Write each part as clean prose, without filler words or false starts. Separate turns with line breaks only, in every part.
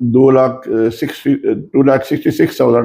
2,66,000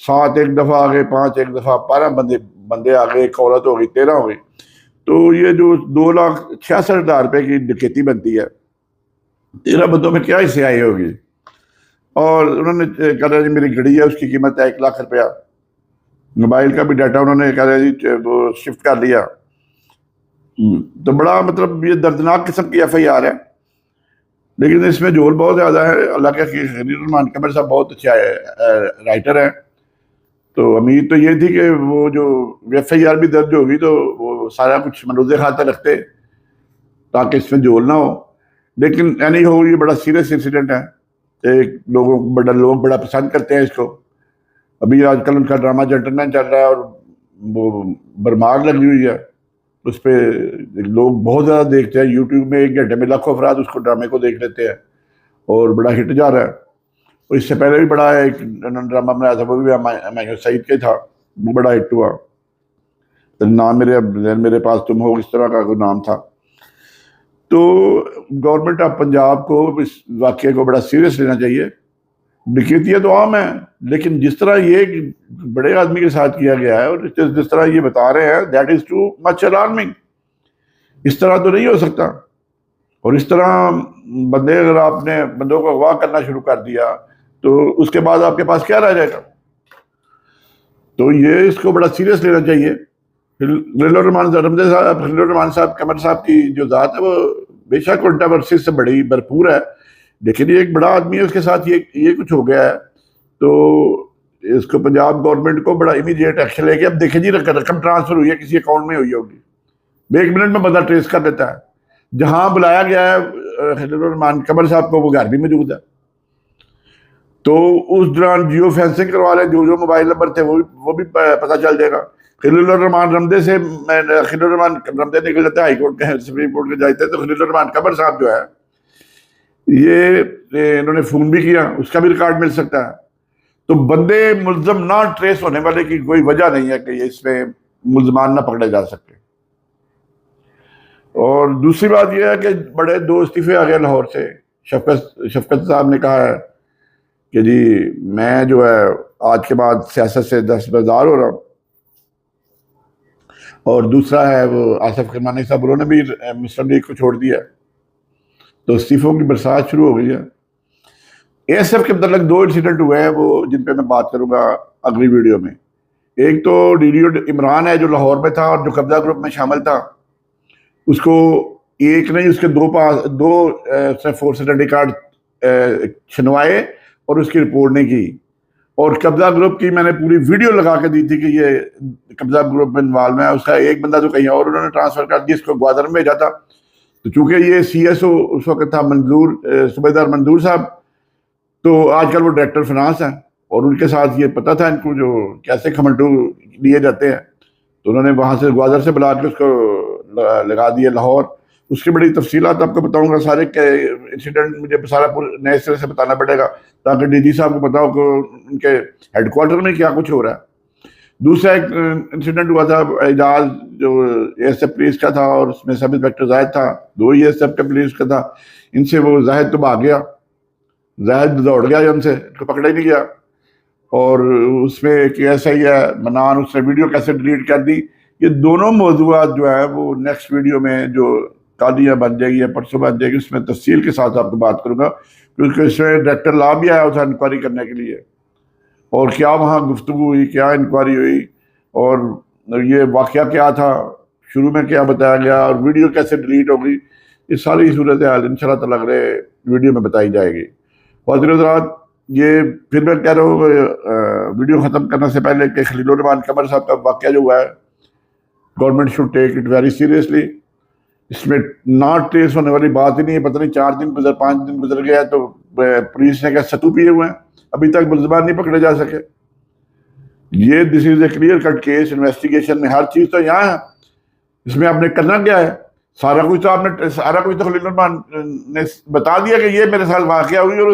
7 ایک دفعہ آ گئے، 5 ایک دفعہ، 12 بندے آ گئے، ایک عورت ہو گئی، 13 ہو گئی. تو یہ جو 2,66,000 روپے کی ڈکیتی بنتی ہے، 13 بندوں میں کیا حصے آئی ہوگی. اور انہوں نے کہا جی میری گھڑی ہے، اس کی قیمت ہے 1,00,000 روپیہ. موبائل کا بھی ڈیٹا انہوں نے کہا جی وہ شفٹ کر لیا. تو بڑا مطلب یہ دردناک قسم کی FIR ہے. لیکن اس میں جول بہت زیادہ ہے. اللہ کے خلیل الرحمان قمر صاحب بہت اچھا رائٹر ہیں. تو امید تو یہ تھی کہ وہ جو FIR بھی درج ہوگی تو وہ سارا کچھ ملوز خاطر رکھتے تاکہ اس میں جول نہ ہو. لیکن اینی ہو یہ بڑا سیریس انسیڈنٹ ہے. لوگ بڑا پسند کرتے ہیں اس کو. ابھی آج کل ان کا ڈرامہ جنٹلمین چل رہا ہے اور وہ برمار لگی ہوئی ہے. اس پہ لوگ بہت زیادہ دیکھتے ہیں. یوٹیوب میں 1 گھنٹے میں لاکھوں افراد اس کو ڈرامے کو دیکھ لیتے ہیں اور بڑا ہٹ جا رہا ہے. اور اس سے پہلے بھی بڑا ایک ڈرامہ بنایا تھا، وہ بھی ہمایوں سعید کا تھا، وہ بڑا ہٹ ہوا. نام میرے پاس تم ہو، اس طرح کا کوئی نام تھا. تو گورنمنٹ آف پنجاب کو اس واقعے کو بڑا سیریس لینا چاہیے. ڈکیتیاں تو عام ہیں، لیکن جس طرح یہ بڑے آدمی کے ساتھ کیا گیا ہے اور جس طرح یہ بتا رہے ہیں that is too much alarming. اس طرح تو نہیں ہو سکتا. اور اس طرح اگر آپ نے بندوں کو اغوا کرنا شروع کر دیا تو اس کے بعد آپ کے پاس کیا رہ جائے گا. تو یہ اس کو بڑا سیریس لینا چاہیے. خلیل الرحمان صاحب قمر صاحب کی جو ذات ہے وہ بے شک کنٹروورسی سے بڑی بھرپور ہے، لیکن یہ ایک بڑا آدمی ہے، اس کے ساتھ یہ کچھ ہو گیا ہے. تو اس کو پنجاب گورنمنٹ کو بڑا امیڈیٹ ایکشن لے کے اب دیکھیں جی رقم ٹرانسفر ہوئی ہے، کسی اکاؤنٹ میں ہوئی ہوگی، 1 منٹ میں بندہ ٹریس کر دیتا ہے. جہاں بلایا گیا ہے خلیل الرحمان قمر صاحب کو وہ گھر بھی موجود ہے. تو اس دوران جیو فینسنگ کروا لیں، جو موبائل نمبر تھے وہ بھی پتہ چل جائے گا. خلیل الرحمان رمدے سے خلیل الرحمان رمدے نکل جاتے ہیں ہائی کورٹ کے، سپریم کورٹ کے جاتے ہیں. تو خلیل الرحمان قمر صاحب جو ہے یہ انہوں نے فون بھی کیا، اس کا بھی ریکارڈ مل سکتا ہے. تو بندے ملزم نہ ٹریس ہونے والے کی کوئی وجہ نہیں ہے کہ اس میں ملزمان نہ پکڑے جا سکتے. اور دوسری بات یہ ہے کہ بڑے 2 استعفے آ گئے لاہور سے. شفقت صاحب نے کہا ہے کہ جی میں جو ہے آج کے بعد سیاست سے دستبردار ہو رہا ہوں. اور دوسرا ہے وہ آصف کرمانی صاحب، انہوں نے بھی مسلم لیگ کو چھوڑ دیا. تو استعفوں کی برسات شروع ہو گئی ہے. ASF کے متعلق 2 انسیڈنٹ ہوئے ہیں وہ جن پہ میں بات کروں گا اگلی ویڈیو میں. ایک تو DDO عمران ہے جو لاہور میں تھا اور جو قبضہ گروپ میں شامل تھا. اس کو ایک نہیں، اس کے 2 فورسز آئی ڈی کارڈ چھنوائے اور اس کی رپورٹ نہیں کی. اور قبضہ گروپ کی میں نے پوری ویڈیو لگا کے دی تھی کہ یہ قبضہ گروپ میں انوالو ہے. اس کا ایک بندہ تو کہیں اور انہوں نے ٹرانسفر کر دیا، اس کو گوادر میں بھیجا تھا. تو چونکہ یہ CSO اس وقت تھا صوبیدار منظور صاحب، تو آج کل وہ ڈائریکٹر فنانس ہیں اور ان کے ساتھ یہ پتہ تھا ان کو جو کیسے کھمنٹو لیے جاتے ہیں. تو انہوں نے وہاں سے گوادر سے بلا کے اس کو لگا دیا لاہور. اس کی بڑی تفصیلات آپ کو بتاؤں گا. سارے انسیڈنٹ مجھے سارا نئے سرے سے بتانا پڑے گا تاکہ DG صاحب کو پتا ہو کہ ان کے ہیڈ کوارٹر میں کیا کچھ ہو رہا ہے. دوسرا ایک انسیڈنٹ ہوا تھا اعجاز جو ASF پولیس کا تھا اور اس میں سب انسپیکٹر زاہد تھا، 2 ہی ASF کا پولیس کا تھا. ان سے وہ زاہد تو بھاگ گیا، زاہد دوڑ گیا ان سے، ان کو پکڑا ہی نہیں گیا. اور اس میں ایک SI ہے منان، اس نے ویڈیو کیسے ڈیلیٹ کر دی. یہ دونوں موضوعات جو ہیں وہ نیکسٹ ویڈیو میں جو کالیاں بن جائے گی یا پرسوں بن جائے گی اس میں تفصیل کے ساتھ آپ کو بات کروں گا، کیونکہ اس میں ڈائریکٹر لا بھی آیا تھا انکوائری کرنے کے لیے. اور کیا وہاں گفتگو ہوئی، کیا انکوائری ہوئی اور یہ واقعہ کیا تھا، شروع میں کیا بتایا گیا اور ویڈیو کیسے ڈیلیٹ ہو گئی، یہ ساری صورتحال انشاءاللہ تعالیٰ اگلے ویڈیو میں بتائی جائے گی. حضرت حضرات، یہ پھر میں کہہ رہا ہوں ویڈیو ختم کرنے سے پہلے کہ خلیل الرحمان قمر صاحب کا واقعہ جو ہوا ہے government should take it very seriously. اس میں ناٹ ٹریس ہونے والی بات ہی نہیں ہے. پتہ نہیں 4 دن 5 دن گزر گیا ہے تو پولیس نے کہا ستو پیے ہوئے ہیں، ابھی تک ملزمان نہیں پکڑے جا سکے. یہ this is a clear cut case. Investigation میں ہر چیز تو یہاں ہے. اس میں آپ نے کرنا کیا ہے؟ سارا کچھ تو خلیل الرحمان نے بتا دیا کہ یہ میرے ساتھ واقعہ ہوئی اور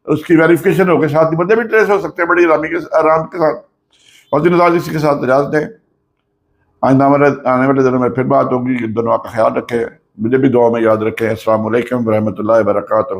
اس کی ویریفیکیشن ہو کے ساتھ بندے بھی ٹریس ہو سکتے ہیں بڑی آرام کے ساتھ. اور دن اسی کے ساتھ اجازت دیں. آنے والے دنوں میں پھر بات ہوگی. دونوں کا خیال رکھیں، مجھے بھی دعا میں یاد رکھیں. السلام علیکم ورحمۃ اللہ وبرکاتہ.